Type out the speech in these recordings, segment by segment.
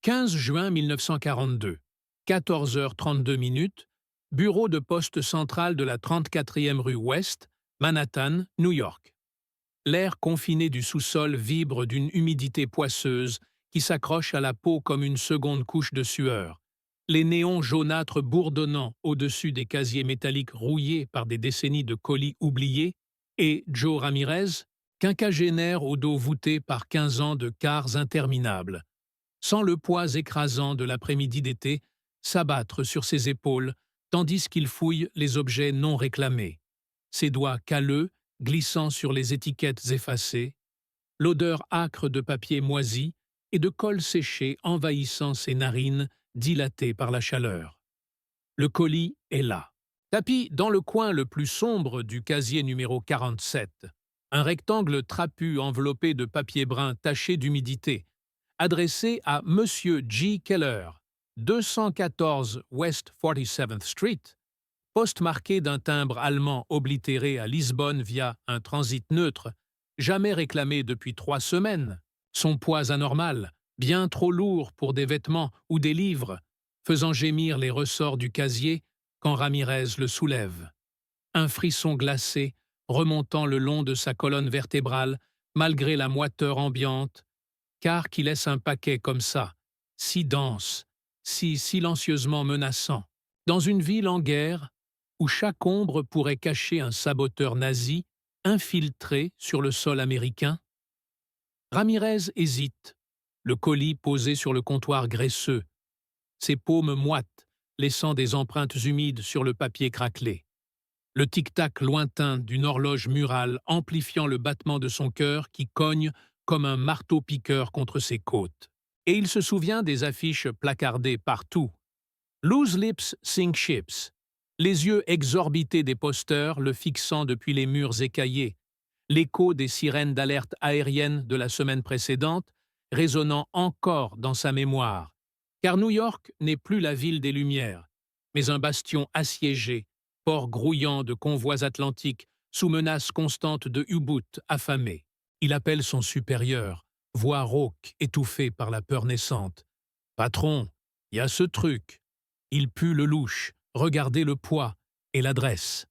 15 juin 1942, 14h32, bureau de poste central de la 34e rue Ouest, Manhattan, New York. L'air confiné du sous-sol vibre d'une humidité poisseuse qui s'accroche à la peau comme une seconde couche de sueur. Les néons jaunâtres bourdonnant au-dessus des casiers métalliques rouillés par des décennies de colis oubliés, et Joe Ramirez, quinquagénaire au dos voûté par 15 ans de cars interminables, sans le poids écrasant de l'après-midi d'été, s'abattre sur ses épaules tandis qu'il fouille les objets non réclamés. Ses doigts calleux, glissant sur les étiquettes effacées, l'odeur âcre de papier moisi et de colle séchée envahissant ses narines dilatées par la chaleur. Le colis est là. Tapis dans le coin le plus sombre du casier numéro 47, un rectangle trapu enveloppé de papier brun taché d'humidité, adressé à Monsieur G. Keller, 214 West 47th Street, poste marqué d'un timbre allemand oblitéré à Lisbonne via un transit neutre, jamais réclamé depuis 3 semaines, son poids anormal, bien trop lourd pour des vêtements ou des livres, faisant gémir les ressorts du casier quand Ramirez le soulève. Un frisson glacé remontant le long de sa colonne vertébrale malgré la moiteur ambiante, car qui laisse un paquet comme ça, si dense, si silencieusement menaçant, dans une ville en guerre où chaque ombre pourrait cacher un saboteur nazi infiltré sur le sol américain? Ramirez hésite, le colis posé sur le comptoir graisseux, ses paumes moites, laissant des empreintes humides sur le papier craquelé. Le tic-tac lointain d'une horloge murale amplifiant le battement de son cœur qui cogne comme un marteau-piqueur contre ses côtes. Et il se souvient des affiches placardées partout. Loose lips sink ships. Les yeux exorbités des posters le fixant depuis les murs écaillés. L'écho des sirènes d'alerte aérienne de la semaine précédente résonnant encore dans sa mémoire. Car New York n'est plus la ville des Lumières, mais un bastion assiégé, port grouillant de convois atlantiques sous menace constante de U-boots affamés. Il appelle son supérieur, voix rauque, étouffée par la peur naissante. « Patron, il y a ce truc. » Il pue le louche, regardez le poids et l'adresse.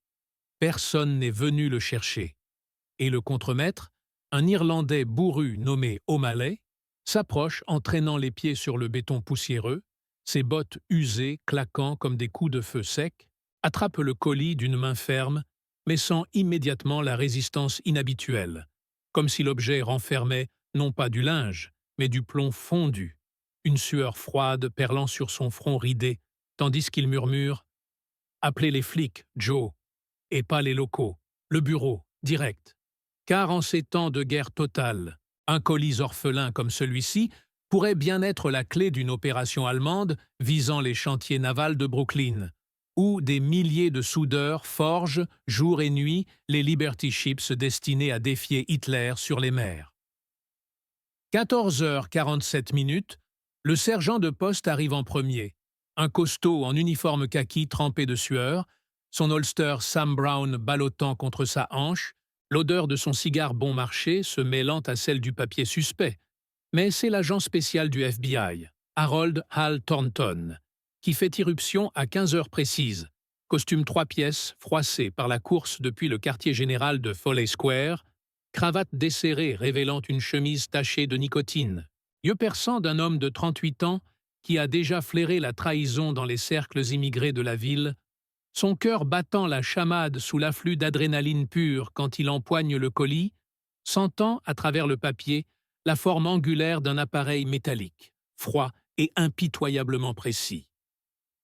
Personne n'est venu le chercher. Et le contremaître, un Irlandais bourru nommé O'Malley, s'approche en traînant les pieds sur le béton poussiéreux, ses bottes usées claquant comme des coups de feu secs, attrape le colis d'une main ferme, mais sent immédiatement la résistance inhabituelle, comme si l'objet renfermait non pas du linge, mais du plomb fondu, une sueur froide perlant sur son front ridé, tandis qu'il murmure « Appelez les flics, Joe, et pas les locaux, le bureau, direct. » Car en ces temps de guerre totale, un colis orphelin comme celui-ci pourrait bien être la clé d'une opération allemande visant les chantiers navals de Brooklyn, où des milliers de soudeurs forgent, jour et nuit, les Liberty Ships destinés à défier Hitler sur les mers. 14h47, le sergent de poste arrive en premier, un costaud en uniforme kaki trempé de sueur, son holster Sam Brown ballottant contre sa hanche, l'odeur de son cigare bon marché se mêlant à celle du papier suspect. Mais c'est l'agent spécial du FBI, Harold Hal Thornton, qui fait irruption à 15 heures précises, costume 3 pièces froissé par la course depuis le quartier général de Foley Square, cravate desserrée révélant une chemise tachée de nicotine, yeux perçants d'un homme de 38 ans qui a déjà flairé la trahison dans les cercles immigrés de la ville, son cœur battant la chamade sous l'afflux d'adrénaline pure quand il empoigne le colis, sentant, à travers le papier, la forme angulaire d'un appareil métallique, froid et impitoyablement précis.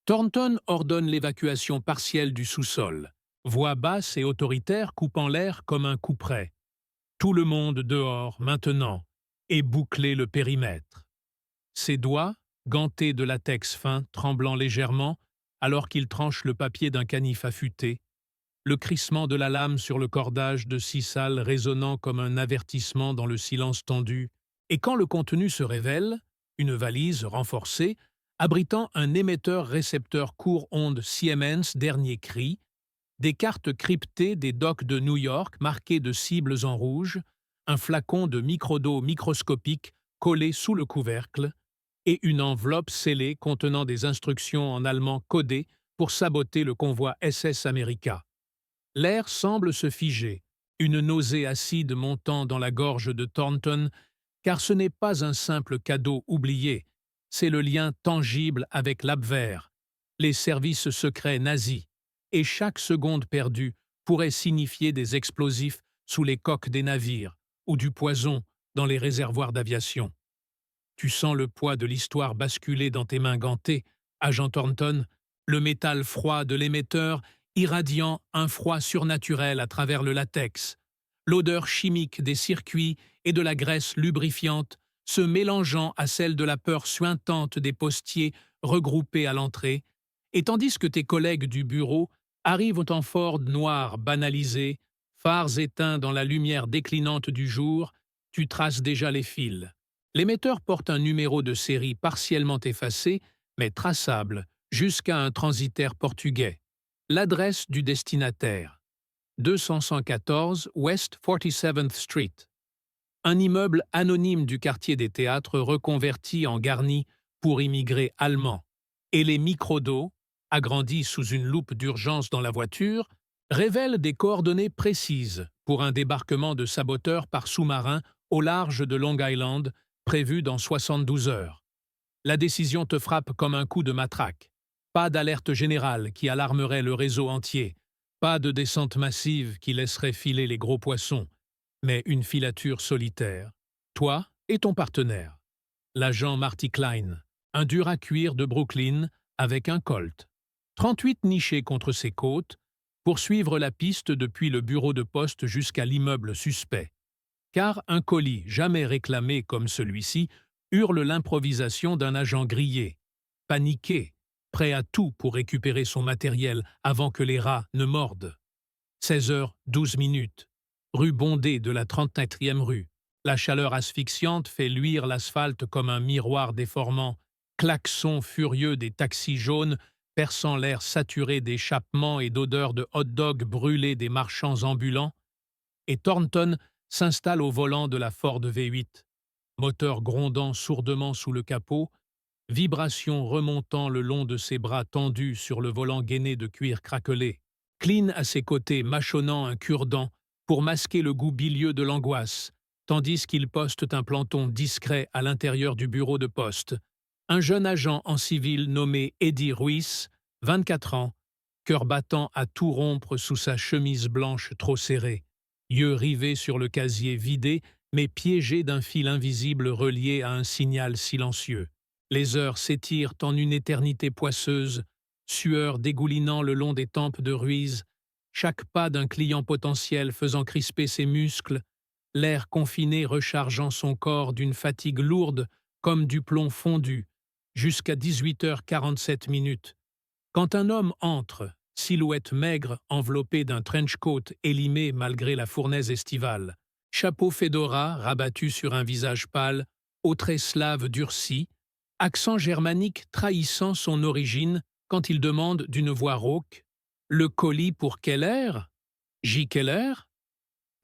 Thornton ordonne l'évacuation partielle du sous-sol, voix basse et autoritaire coupant l'air comme un couperet. Tout le monde dehors, maintenant, et boucler le périmètre. Ses doigts, gantés de latex fin, tremblant légèrement, alors qu'il tranche le papier d'un canif affûté, le crissement de la lame sur le cordage de scie sale résonnant comme un avertissement dans le silence tendu, et quand le contenu se révèle, une valise renforcée, abritant un émetteur-récepteur court-onde Siemens dernier cri, des cartes cryptées des docks de New York marquées de cibles en rouge, un flacon de microdos microscopique collé sous le couvercle, et une enveloppe scellée contenant des instructions en allemand codé pour saboter le convoi SS America. L'air semble se figer, une nausée acide montant dans la gorge de Thornton, car ce n'est pas un simple cadeau oublié, c'est le lien tangible avec l'Abwehr, les services secrets nazis, et chaque seconde perdue pourrait signifier des explosifs sous les coques des navires ou du poison dans les réservoirs d'aviation. Tu sens le poids de l'histoire basculer dans tes mains gantées, agent Thornton, le métal froid de l'émetteur irradiant un froid surnaturel à travers le latex, l'odeur chimique des circuits et de la graisse lubrifiante se mélangeant à celle de la peur suintante des postiers regroupés à l'entrée, et tandis que tes collègues du bureau arrivent en Ford noir banalisé, phares éteints dans la lumière déclinante du jour, tu traces déjà les fils. L'émetteur porte un numéro de série partiellement effacé, mais traçable, jusqu'à un transitaire portugais. L'adresse du destinataire. 2114 West 47th Street. Un immeuble anonyme du quartier des théâtres reconverti en garni pour immigrés allemands. Et les microdos, agrandis sous une loupe d'urgence dans la voiture, révèlent des coordonnées précises pour un débarquement de saboteurs par sous-marin au large de Long Island, prévu dans 72 heures. La décision te frappe comme un coup de matraque. Pas d'alerte générale qui alarmerait le réseau entier, pas de descente massive qui laisserait filer les gros poissons, mais une filature solitaire. Toi et ton partenaire. L'agent Marty Klein, un dur à cuire de Brooklyn avec un Colt. 38 nichés contre ses côtes, pour suivre la piste depuis le bureau de poste jusqu'à l'immeuble suspect. Car un colis jamais réclamé comme celui-ci hurle l'improvisation d'un agent grillé, paniqué, prêt à tout pour récupérer son matériel avant que les rats ne mordent. 16h12, rue bondée de la 39e rue. La chaleur asphyxiante fait luire l'asphalte comme un miroir déformant, klaxons furieux des taxis jaunes perçant l'air saturé d'échappements et d'odeurs de hot-dog brûlés des marchands ambulants, et Thornton s'installe au volant de la Ford V8, moteur grondant sourdement sous le capot, vibrations remontant le long de ses bras tendus sur le volant gainé de cuir craquelé, Klein à ses côtés mâchonnant un cure-dent pour masquer le goût bilieux de l'angoisse, tandis qu'il poste un planton discret à l'intérieur du bureau de poste. Un jeune agent en civil nommé Eddie Ruiz, 24 ans, cœur battant à tout rompre sous sa chemise blanche trop serrée, yeux rivés sur le casier vidé, mais piégés d'un fil invisible relié à un signal silencieux. Les heures s'étirent en une éternité poisseuse, sueur dégoulinant le long des tempes de Ruiz, chaque pas d'un client potentiel faisant crisper ses muscles, l'air confiné rechargeant son corps d'une fatigue lourde comme du plomb fondu, jusqu'à 18h47. Quand un homme entre, silhouette maigre enveloppée d'un trench-coat élimé malgré la fournaise estivale, chapeau fedora rabattu sur un visage pâle, aux traits slaves durcis, accent germanique trahissant son origine quand il demande d'une voix rauque « Le colis pour Keller ? J. Keller ?»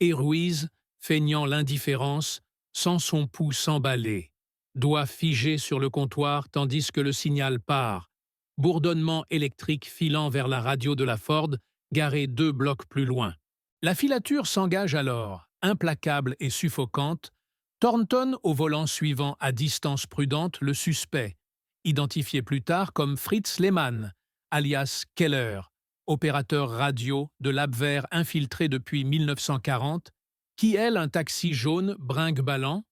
Et Ruiz, feignant l'indifférence, sent son pouls s'emballer, doigt figé sur le comptoir tandis que le signal part, bourdonnement électrique filant vers la radio de la Ford, garée 2 blocs plus loin. La filature s'engage alors, implacable et suffocante, Thornton au volant suivant à distance prudente le suspect, identifié plus tard comme Fritz Lehmann, alias Keller, opérateur radio de l'Abwehr infiltré depuis 1940, qui aile un taxi jaune brinque-ballant,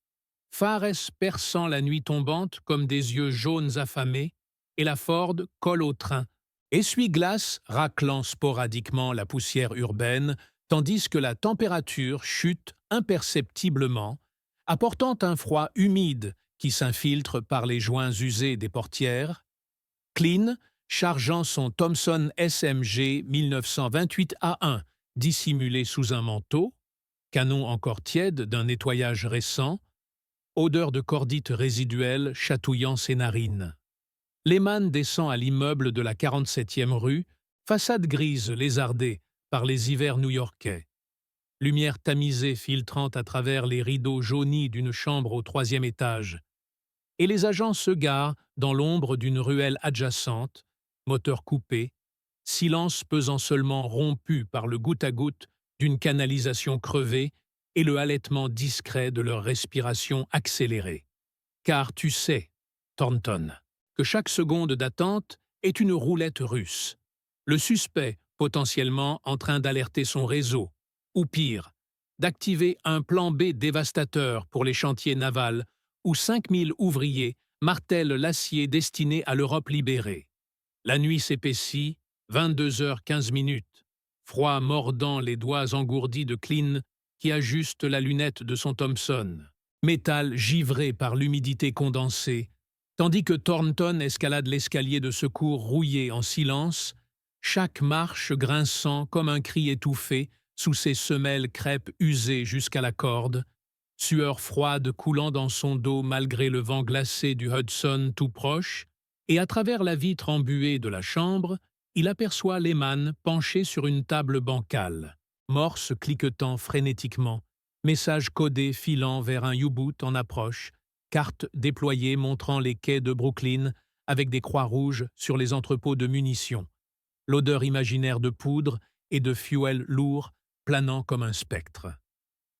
phares perçant la nuit tombante comme des yeux jaunes affamés, et la Ford colle au train, essuie-glace raclant sporadiquement la poussière urbaine, tandis que la température chute imperceptiblement, apportant un froid humide qui s'infiltre par les joints usés des portières. Klein, chargeant son Thompson SMG 1928A1 dissimulé sous un manteau, canon encore tiède d'un nettoyage récent, odeur de cordite résiduelle chatouillant ses narines. Lehmann descend à l'immeuble de la 47e rue, façade grise lézardée par les hivers new-yorkais. Lumière tamisée filtrant à travers les rideaux jaunis d'une chambre au 3e étage. et les agents se garent dans l'ombre d'une ruelle adjacente, moteur coupé, silence pesant seulement rompu par le goutte à goutte d'une canalisation crevée et le halètement discret de leur respiration accélérée. Car tu sais, Thornton, que chaque seconde d'attente est une roulette russe. Le suspect, potentiellement en train d'alerter son réseau, ou pire, d'activer un plan B dévastateur pour les chantiers navals où 5000 ouvriers martèlent l'acier destiné à l'Europe libérée. La nuit s'épaissit, 22h15. Froid mordant les doigts engourdis de Cline qui ajuste la lunette de son Thompson. Métal givré par l'humidité condensée, tandis que Thornton escalade l'escalier de secours rouillé en silence, chaque marche grinçant comme un cri étouffé sous ses semelles crêpes usées jusqu'à la corde, sueur froide coulant dans son dos malgré le vent glacé du Hudson tout proche, et à travers la vitre embuée de la chambre, il aperçoit Lehman penché sur une table bancale, morse cliquetant frénétiquement, message codé filant vers un U-boot en approche, carte déployée montrant les quais de Brooklyn avec des croix rouges sur les entrepôts de munitions, l'odeur imaginaire de poudre et de fuel lourd planant comme un spectre.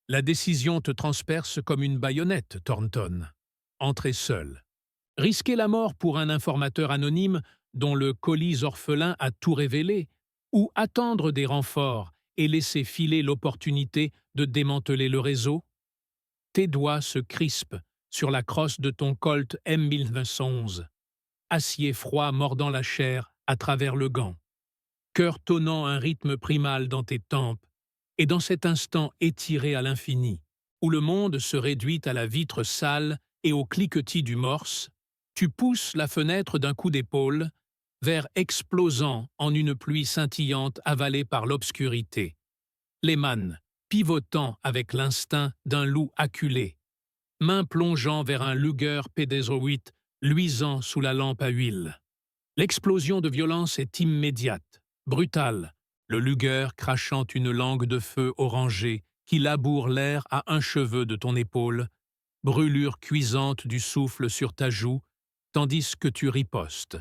La décision te transperce comme une baïonnette, Thornton. Entrer seul. Risquer la mort pour un informateur anonyme dont le colis orphelin a tout révélé, ou attendre des renforts et laisser filer l'opportunité de démanteler le réseau? Tes doigts se crispent sur la crosse de ton Colt M1911, acier froid mordant la chair à travers le gant, cœur tonnant un rythme primal dans tes tempes, et dans cet instant étiré à l'infini, où le monde se réduit à la vitre sale et au cliquetis du morse, tu pousses la fenêtre d'un coup d'épaule, verre explosant en une pluie scintillante avalée par l'obscurité. Lehman, pivotant avec l'instinct d'un loup acculé, main plongeant vers un Luger P-08 luisant sous la lampe à huile. L'explosion de violence est immédiate, brutale, le Luger crachant une langue de feu orangé qui laboure l'air à un cheveu de ton épaule, brûlure cuisante du souffle sur ta joue, tandis que tu ripostes.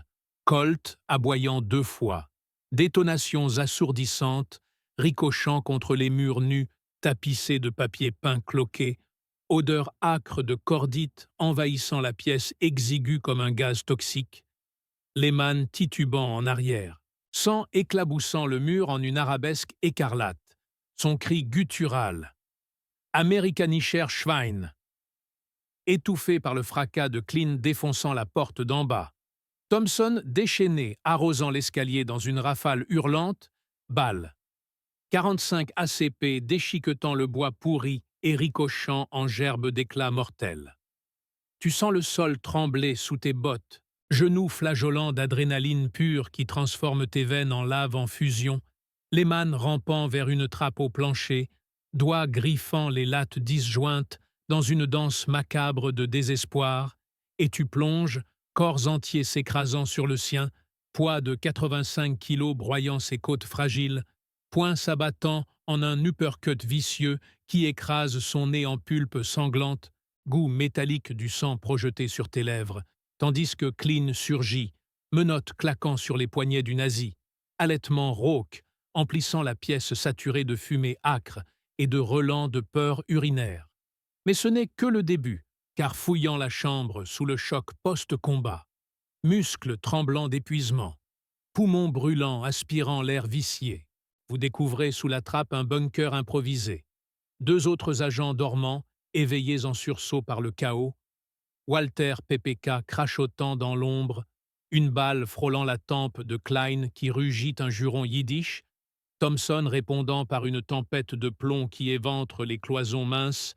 Colt aboyant 2 fois, détonations assourdissantes, ricochant contre les murs nus tapissés de papier peint cloqué, odeur âcre de cordite envahissant la pièce exiguë comme un gaz toxique, Lehman titubant en arrière, sang éclaboussant le mur en une arabesque écarlate, son cri guttural. Amerikanischer Schwein, étouffé par le fracas de Cline défonçant la porte d'en bas. Thompson déchaîné, arrosant l'escalier dans une rafale hurlante, balle. 45 ACP déchiquetant le bois pourri et ricochant en gerbes d'éclats mortels. Tu sens le sol trembler sous tes bottes, genoux flageolants d'adrénaline pure qui transforme tes veines en lave en fusion, Lehman rampant vers une trappe au plancher, doigts griffant les lattes disjointes dans une danse macabre de désespoir, et tu plonges, corps entiers s'écrasant sur le sien, poids de 85 kilos broyant ses côtes fragiles, poing s'abattant en un uppercut vicieux qui écrase son nez en pulpe sanglante, goût métallique du sang projeté sur tes lèvres, tandis que Cline surgit, menottes claquant sur les poignets du nazi, halètement rauque, emplissant la pièce saturée de fumée âcre et de relents de peur urinaire. Mais ce n'est que le début, car fouillant la chambre sous le choc post-combat, muscles tremblants d'épuisement, poumons brûlants aspirant l'air vicié, vous découvrez sous la trappe un bunker improvisé, 2 autres agents dormants, éveillés en sursaut par le chaos, Walter PPK crachotant dans l'ombre, une balle frôlant la tempe de Klein qui rugit un juron yiddish, Thompson répondant par une tempête de plomb qui éventre les cloisons minces,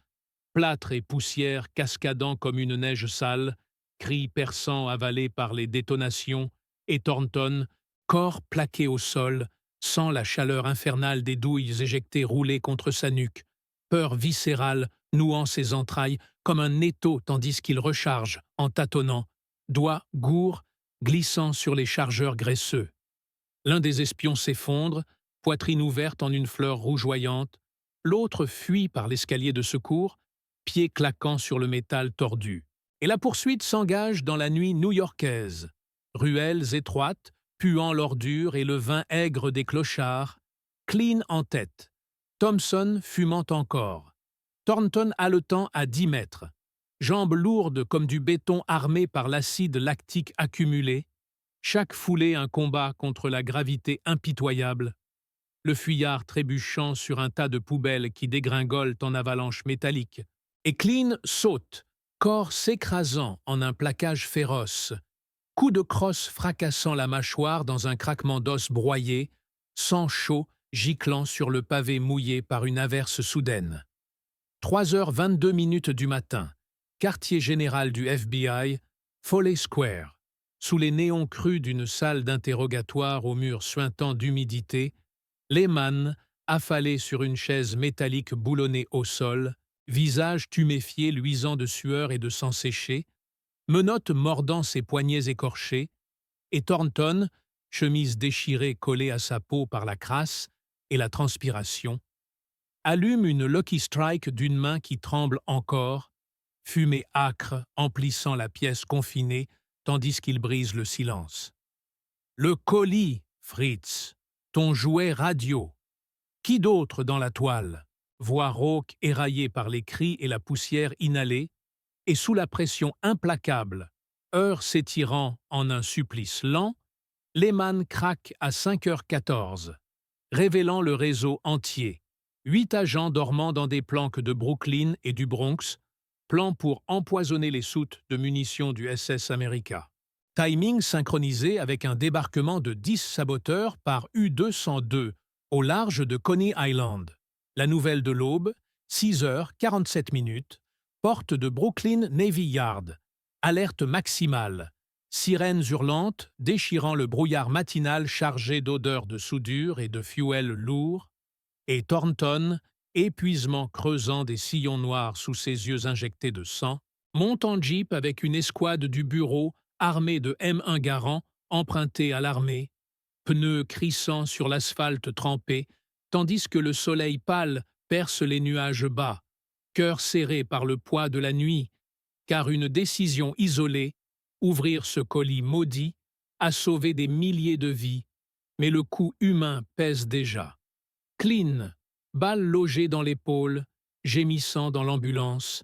plâtre et poussière cascadant comme une neige sale, cris perçants avalés par les détonations, et Thornton, corps plaqué au sol, sent la chaleur infernale des douilles éjectées rouler contre sa nuque, peur viscérale nouant ses entrailles comme un étau tandis qu'il recharge en tâtonnant, doigts gourds glissant sur les chargeurs graisseux. L'un des espions s'effondre, poitrine ouverte en une fleur rougeoyante, l'autre fuit par l'escalier de secours, pieds claquant sur le métal tordu. Et la poursuite s'engage dans la nuit new-yorkaise. Ruelles étroites, puant l'ordure et le vin aigre des clochards, Clean en tête, Thompson fumant encore, Thornton haletant à 10 mètres, jambes lourdes comme du béton armé par l'acide lactique accumulé, chaque foulée un combat contre la gravité impitoyable, le fuyard trébuchant sur un tas de poubelles qui dégringolent en avalanche métallique, et Clean saute, corps s'écrasant en un plaquage féroce, coup de crosse fracassant la mâchoire dans un craquement d'os broyé, sang chaud giclant sur le pavé mouillé par une averse soudaine. 3h22 du matin, quartier général du FBI, Foley Square. Sous les néons crus d'une salle d'interrogatoire aux murs suintants d'humidité, Lehman, affalé sur une chaise métallique boulonnée au sol, visage tuméfié luisant de sueur et de sang séché, menottes mordant ses poignets écorchés, et Thornton, chemise déchirée collée à sa peau par la crasse et la transpiration, allume une Lucky Strike d'une main qui tremble encore, fumée âcre emplissant la pièce confinée tandis qu'il brise le silence. Le colis, Fritz, ton jouet radio. Qui d'autre dans la toile? Voix rauque éraillée par les cris et la poussière inhalée, et sous la pression implacable, heures s'étirant en un supplice lent, Lehman craque à 5h14, révélant le réseau entier. 8 agents dormant dans des planques de Brooklyn et du Bronx, plan pour empoisonner les soutes de munitions du SS America. Timing synchronisé avec un débarquement de 10 saboteurs par U-202 au large de Coney Island. La nouvelle de l'aube, 6h47, porte de Brooklyn Navy Yard. Alerte maximale. Sirènes hurlantes déchirant le brouillard matinal chargé d'odeurs de soudure et de fuel lourd. Et Thornton, épuisement creusant des sillons noirs sous ses yeux injectés de sang, monte en jeep avec une escouade du bureau armée de M1 Garand empruntés à l'armée, pneus crissant sur l'asphalte trempé, tandis que le soleil pâle perce les nuages bas, cœur serré par le poids de la nuit, car une décision isolée, ouvrir ce colis maudit, a sauvé des milliers de vies, mais le coût humain pèse déjà. Clean, balle logée dans l'épaule, gémissant dans l'ambulance,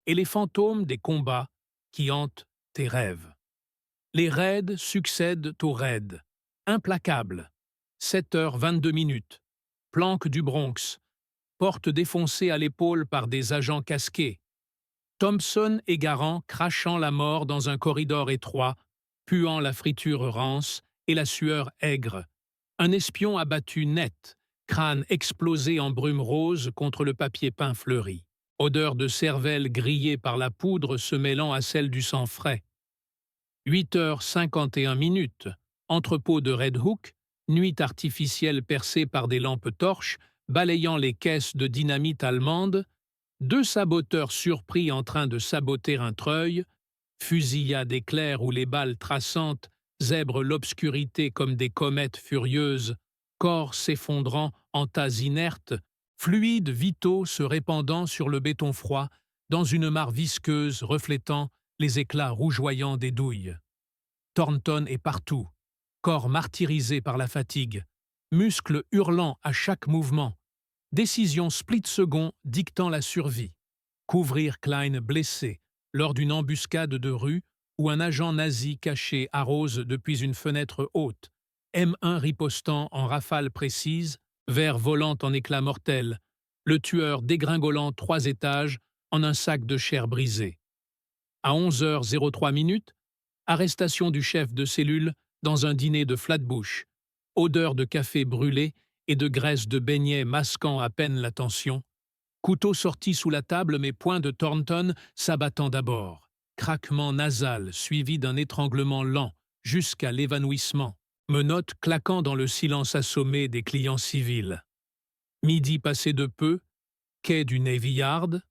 et les fantômes des combats qui hantent tes rêves. Les raids succèdent aux raids, implacables. 7h22, planque du Bronx, porte défoncée à l'épaule par des agents casqués. Thompson et Garand crachant la mort dans un corridor étroit, puant la friture rance et la sueur aigre. Un espion abattu net, crâne explosé en brume rose contre le papier peint fleuri. Odeur de cervelle grillée par la poudre se mêlant à celle du sang frais. 8h51, entrepôt de Red Hook, nuit artificielle percée par des lampes torches, balayant les caisses de dynamite allemande, 2 saboteurs surpris en train de saboter un treuil, fusillade éclair où les balles traçantes zèbrent l'obscurité comme des comètes furieuses, corps s'effondrant en tas inertes, fluides vitaux se répandant sur le béton froid, dans une mare visqueuse reflétant les éclats rougeoyants des douilles. Thornton est partout, corps martyrisé par la fatigue, muscles hurlant à chaque mouvement, décision split-second dictant la survie. Couvrir Klein blessé lors d'une embuscade de rue où un agent nazi caché arrose depuis une fenêtre haute, M1 ripostant en rafale précise, verre volant en éclats mortels, le tueur dégringolant 3 étages en un sac de chair brisée. À 11h03, arrestation du chef de cellule dans un dîner de Flatbush, odeur de café brûlé et de graisse de beignets masquant à peine la tension, couteau sorti sous la table mais point de Thornton s'abattant d'abord, craquement nasal suivi d'un étranglement lent jusqu'à l'évanouissement, menottes claquant dans le silence assommé des clients civils. Midi passé de peu, quai du Navy Yard,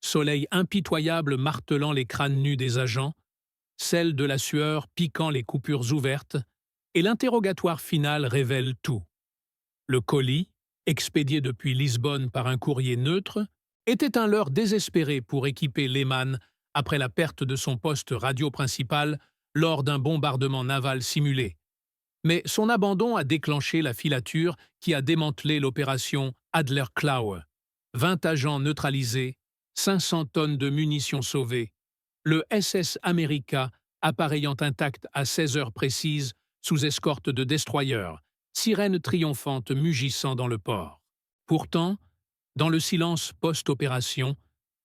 soleil impitoyable martelant les crânes nus des agents, celle de la sueur piquant les coupures ouvertes, et l'interrogatoire final révèle tout. Le colis, expédié depuis Lisbonne par un courrier neutre, était un leurre désespéré pour équiper Lehman après la perte de son poste radio principal lors d'un bombardement naval simulé. Mais son abandon a déclenché la filature qui a démantelé l'opération Adler-Klaue. 20 agents neutralisés, 500 tonnes de munitions sauvées. Le SS America appareillant intact à 16 heures précises sous escorte de destroyers, sirène triomphante mugissant dans le port. Pourtant, dans le silence post-opération,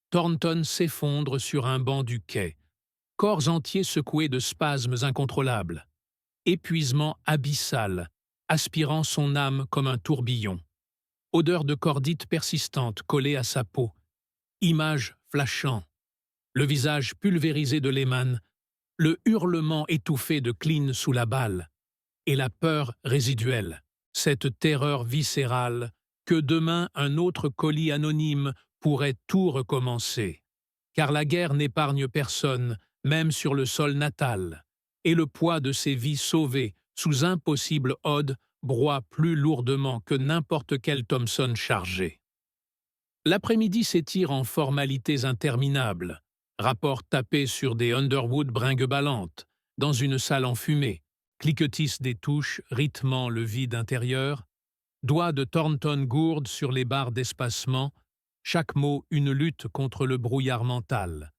Thornton s'effondre sur un banc du quai, corps entiers secoués de spasmes incontrôlables. Épuisement abyssal, aspirant son âme comme un tourbillon. Odeur de cordite persistante collée à sa peau. Image flashant. Le visage pulvérisé de Lehman, le hurlement étouffé de Klein sous la balle. Et la peur résiduelle, cette terreur viscérale que demain un autre colis anonyme pourrait tout recommencer. Car la guerre n'épargne personne, même sur le sol natal. Et le poids de ces vies sauvées sous impossible ode broie plus lourdement que n'importe quel Thompson chargé. L'après-midi s'étire en formalités interminables, rapports tapés sur des Underwood brinque-ballantes, dans une salle enfumée, cliquetissent des touches rythmant le vide intérieur, doigts de Thornton gourdent sur les barres d'espacement, chaque mot une lutte contre le brouillard mental.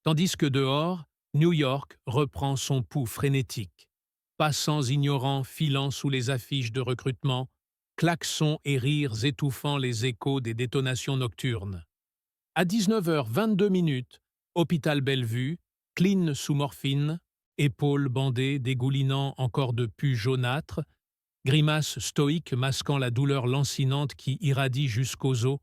Tandis que dehors, New York reprend son pouls frénétique. Passants ignorants filant sous les affiches de recrutement, klaxons et rires étouffant les échos des détonations nocturnes. À 19h22, hôpital Bellevue, Klein sous morphine, épaules bandées dégoulinant encore de pus jaunâtres, grimace stoïque masquant la douleur lancinante qui irradie jusqu'aux os,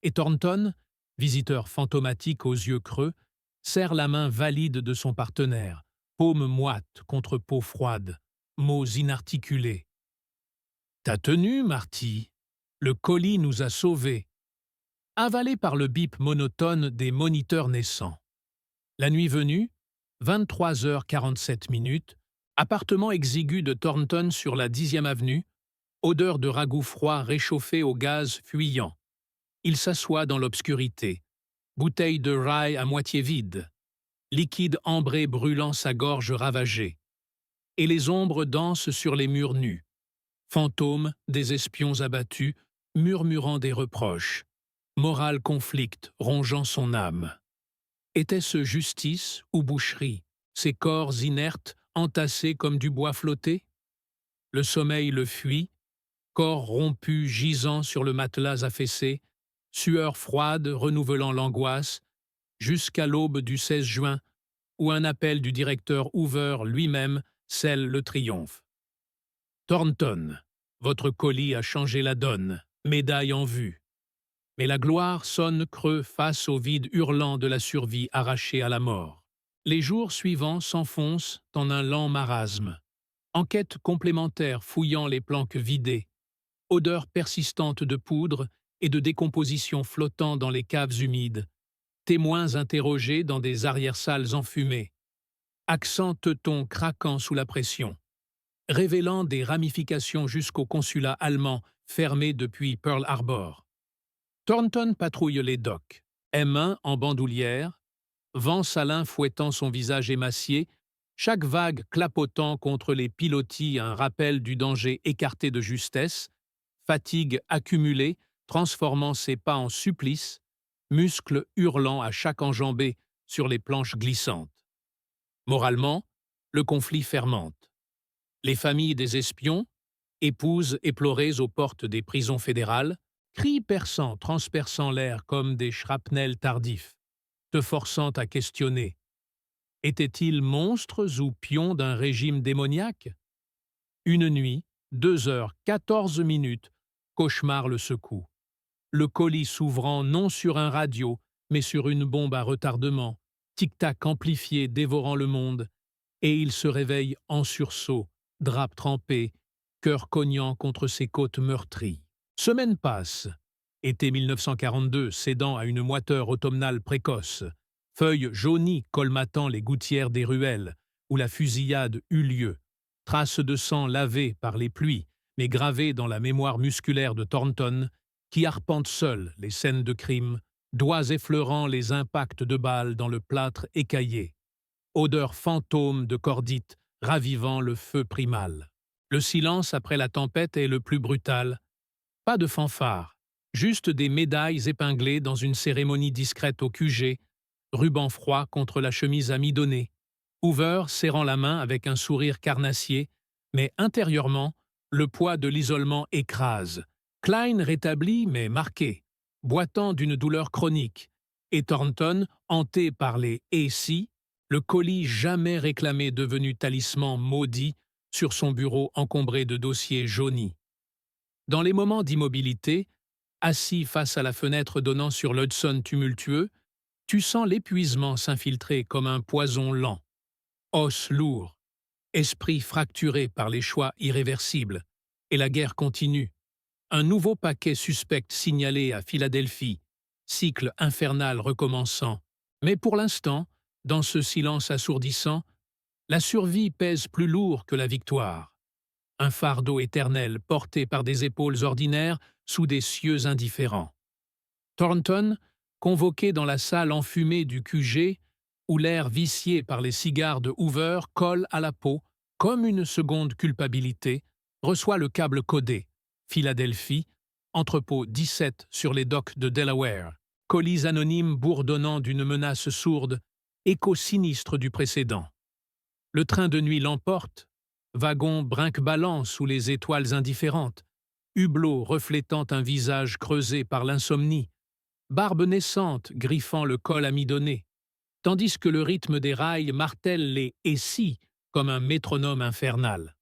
et Thornton, visiteur fantomatique aux yeux creux, serre la main valide de son partenaire, paume moite contre peau froide, mots inarticulés. « T'as tenu, Marty. Le colis nous a sauvés. » Avalé par le bip monotone des moniteurs naissants. La nuit venue, 23h47, appartement exigu de Thornton sur la 10e avenue, odeur de ragoût froid réchauffé au gaz fuyant. Il s'assoit dans l'obscurité. Bouteille de rye à moitié vide, liquide ambré brûlant sa gorge ravagée. Et les ombres dansent sur les murs nus. Fantômes des espions abattus, murmurant des reproches. Morale conflicte, rongeant son âme. Était-ce justice ou boucherie, ces corps inertes entassés comme du bois flotté? Le sommeil le fuit, corps rompu gisant sur le matelas affaissé, sueur froide renouvelant l'angoisse, jusqu'à l'aube du 16 juin, où un appel du directeur Hoover lui-même scelle le triomphe. Thornton, votre colis a changé la donne, médaille en vue. Mais la gloire sonne creux face au vide hurlant de la survie arrachée à la mort. Les jours suivants s'enfoncent en un lent marasme. Enquête complémentaire fouillant les planques vidées. Odeur persistante de poudre et de décomposition flottant dans les caves humides. Témoins interrogés dans des arrière-salles enfumées. Accent teuton craquant sous la pression. Révélant des ramifications jusqu'au consulat allemand fermé depuis Pearl Harbor. Thornton patrouille les docks, M1 en bandoulière, vent salin fouettant son visage émacié, chaque vague clapotant contre les pilotis un rappel du danger écarté de justesse, fatigue accumulée transformant ses pas en supplice, muscles hurlant à chaque enjambée sur les planches glissantes. Moralement, le conflit fermente. Les familles des espions, épouses éplorées aux portes des prisons fédérales, cris perçants transperçant l'air comme des shrapnels tardifs, te forçant à questionner. Étaient-ils monstres ou pions d'un régime démoniaque? Une nuit, 2h14, cauchemar le secoue. Le colis s'ouvrant non sur un radio, mais sur une bombe à retardement, tic-tac amplifié dévorant le monde, et il se réveille en sursaut, drap trempé, cœur cognant contre ses côtes meurtries. Semaine passe. Été 1942 cédant à une moiteur automnale précoce. Feuilles jaunies colmatant les gouttières des ruelles où la fusillade eut lieu. Traces de sang lavées par les pluies, mais gravées dans la mémoire musculaire de Thornton, qui arpente seul les scènes de crime, doigts effleurant les impacts de balles dans le plâtre écaillé, odeur fantôme de cordite ravivant le feu primal. Le silence après la tempête est le plus brutal. Pas de fanfare, juste des médailles épinglées dans une cérémonie discrète au QG, ruban froid contre la chemise amidonnée, Hoover serrant la main avec un sourire carnassier, mais intérieurement, le poids de l'isolement écrase. Klein rétabli mais marqué, boitant d'une douleur chronique, et Thornton hanté par les « et si », le colis jamais réclamé devenu talisman maudit sur son bureau encombré de dossiers jaunis. Dans les moments d'immobilité, assis face à la fenêtre donnant sur l'Hudson tumultueux, tu sens l'épuisement s'infiltrer comme un poison lent. Os lourd, esprit fracturé par les choix irréversibles, et la guerre continue. Un nouveau paquet suspect signalé à Philadelphie, cycle infernal recommençant. Mais pour l'instant, dans ce silence assourdissant, la survie pèse plus lourd que la victoire. Un fardeau éternel porté par des épaules ordinaires sous des cieux indifférents. Thornton, convoqué dans la salle enfumée du QG, où l'air vicié par les cigares de Hoover colle à la peau, comme une seconde culpabilité, reçoit le câble codé. Philadelphie, entrepôt 17 sur les docks de Delaware, colis anonyme bourdonnant d'une menace sourde, écho sinistre du précédent. Le train de nuit l'emporte, wagon brinque-ballant sous les étoiles indifférentes, hublot reflétant un visage creusé par l'insomnie, barbe naissante griffant le col amidonné, tandis que le rythme des rails martèle les « et si » comme un métronome infernal.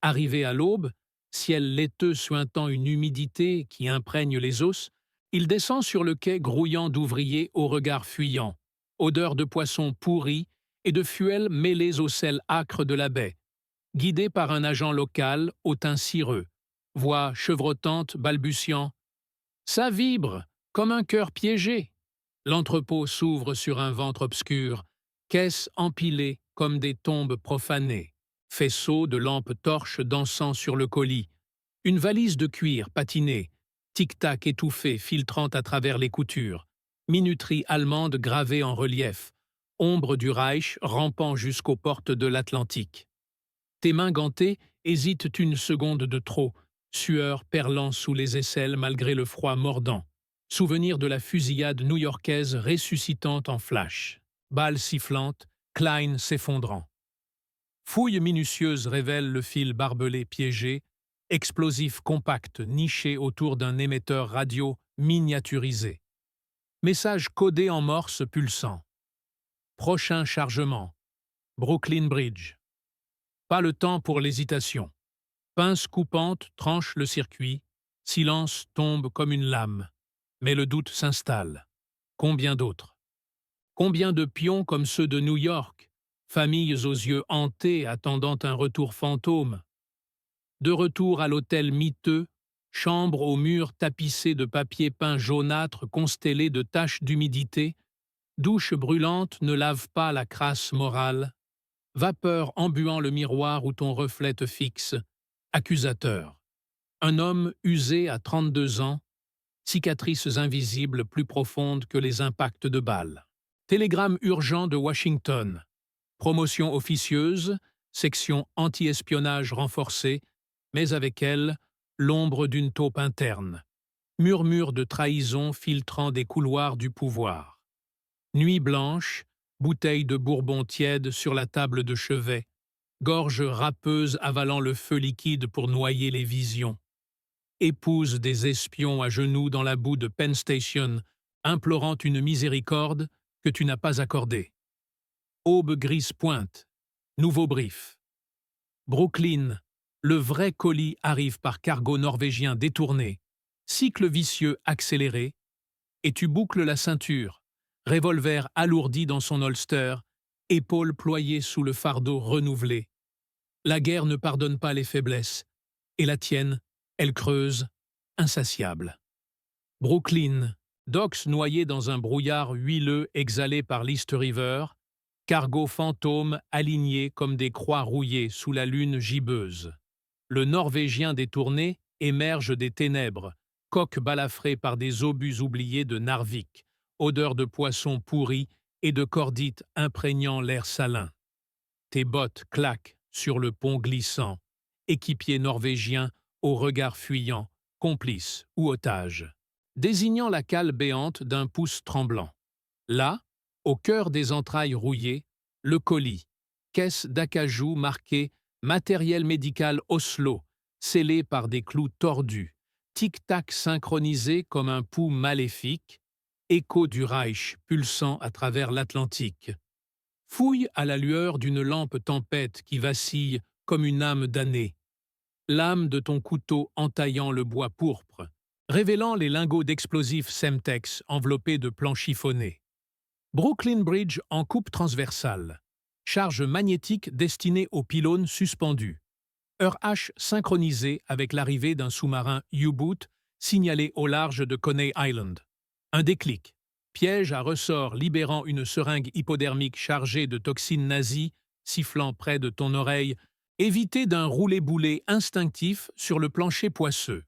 Arrivé à l'aube, ciel laiteux suintant une humidité qui imprègne les os, il descend sur le quai grouillant d'ouvriers au regard fuyant, odeur de poissons pourris et de fuel mêlés au sel âcre de la baie, guidé par un agent local au teint cireux, voix chevrotante balbutiant « Ça vibre comme un cœur piégé !» L'entrepôt s'ouvre sur un ventre obscur, caisses empilées comme des tombes profanées, faisceaux de lampes torches dansant sur le colis, une valise de cuir patinée, tic-tac étouffé filtrant à travers les coutures, minuterie allemande gravée en relief, ombre du Reich rampant jusqu'aux portes de l'Atlantique. Tes mains gantées hésitent une seconde de trop, sueur perlant sous les aisselles malgré le froid mordant. Souvenir de la fusillade new-yorkaise ressuscitant en flash. Balles sifflantes, Klein s'effondrant. Fouille minutieuse révèle le fil barbelé piégé, explosif compact niché autour d'un émetteur radio miniaturisé. Message codé en morse pulsant. Prochain chargement. Brooklyn Bridge. Pas le temps pour l'hésitation. Pince coupante tranche le circuit, silence tombe comme une lame. Mais le doute s'installe. Combien d'autres? Combien de pions comme ceux de New York, familles aux yeux hantés attendant un retour fantôme? De retour à l'hôtel miteux, chambre aux murs tapissés de papier peint jaunâtre constellé de taches d'humidité, douche brûlante ne lave pas la crasse morale, vapeur embuant le miroir où ton reflet te fixe, accusateur. Un homme usé à 32 ans, cicatrices invisibles plus profondes que les impacts de balles. Télégramme urgent de Washington. Promotion officieuse, section anti-espionnage renforcée, mais avec elle, l'ombre d'une taupe interne. Murmure de trahison filtrant des couloirs du pouvoir. Nuit blanche, bouteille de bourbon tiède sur la table de chevet, gorge râpeuse avalant le feu liquide pour noyer les visions. Épouse des espions à genoux dans la boue de Penn Station, implorant une miséricorde que tu n'as pas accordée. Aube grise pointe, nouveau brief. Brooklyn, le vrai colis arrive par cargo norvégien détourné, cycle vicieux accéléré, et tu boucles la ceinture, revolver alourdi dans son holster, épaules ployées sous le fardeau renouvelé. La guerre ne pardonne pas les faiblesses, et la tienne, elle creuse, insatiable. Brooklyn, docks noyés dans un brouillard huileux exhalé par l'East River, cargo fantômes alignés comme des croix rouillées sous la lune gibbeuse. Le Norvégien détourné émerge des ténèbres, coque balafré par des obus oubliés de Narvik, odeur de poisson pourri et de cordite imprégnant l'air salin. Tes bottes claquent sur le pont glissant, équipier norvégien au regard fuyant, complice ou otage, désignant la cale béante d'un pouce tremblant. Là, au cœur des entrailles rouillées, le colis, caisse d'acajou marquée matériel médical Oslo, scellé par des clous tordus, tic-tac synchronisé comme un pouls maléfique, écho du Reich pulsant à travers l'Atlantique. Fouille à la lueur d'une lampe tempête qui vacille comme une âme damnée. L'âme de ton couteau entaillant le bois pourpre, révélant les lingots d'explosifs Semtex enveloppés de plans chiffonnés. Brooklyn Bridge en coupe transversale. Charge magnétique destinée aux pylônes suspendus. Heure H synchronisée avec l'arrivée d'un sous-marin U-boot signalé au large de Coney Island. Un déclic. Piège à ressort libérant une seringue hypodermique chargée de toxines nazies, sifflant près de ton oreille, évité d'un roulé-boulé instinctif sur le plancher poisseux.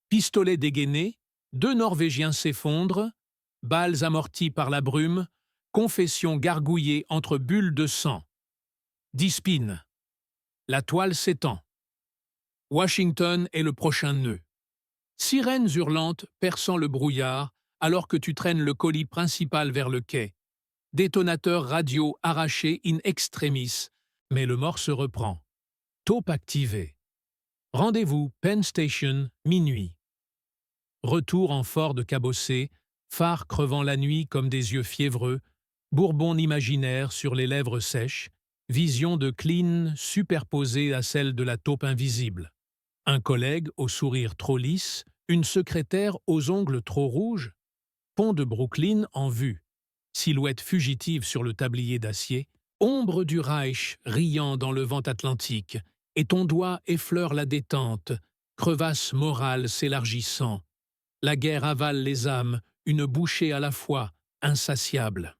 Pistolet dégainé, 2 Norvégiens s'effondrent, balles amorties par la brume, confession gargouillée entre bulles de sang. 10 spins. La toile s'étend. Washington est le prochain nœud. Sirènes hurlantes perçant le brouillard alors que tu traînes le colis principal vers le quai. Détonateur radio arraché in extremis, mais le mort se reprend. Taupe activée. Rendez-vous Penn Station, minuit. Retour en fort de cabossé, phare crevant la nuit comme des yeux fiévreux, bourbon imaginaire sur les lèvres sèches, vision de Clean superposée à celle de la taupe invisible. Un collègue au sourire trop lisse, une secrétaire aux ongles trop rouges. Pont de Brooklyn en vue. Silhouette fugitive sur le tablier d'acier, ombre du Reich riant dans le vent atlantique, et ton doigt effleure la détente, crevasse morale s'élargissant. La guerre avale les âmes, une bouchée à la fois, insatiable.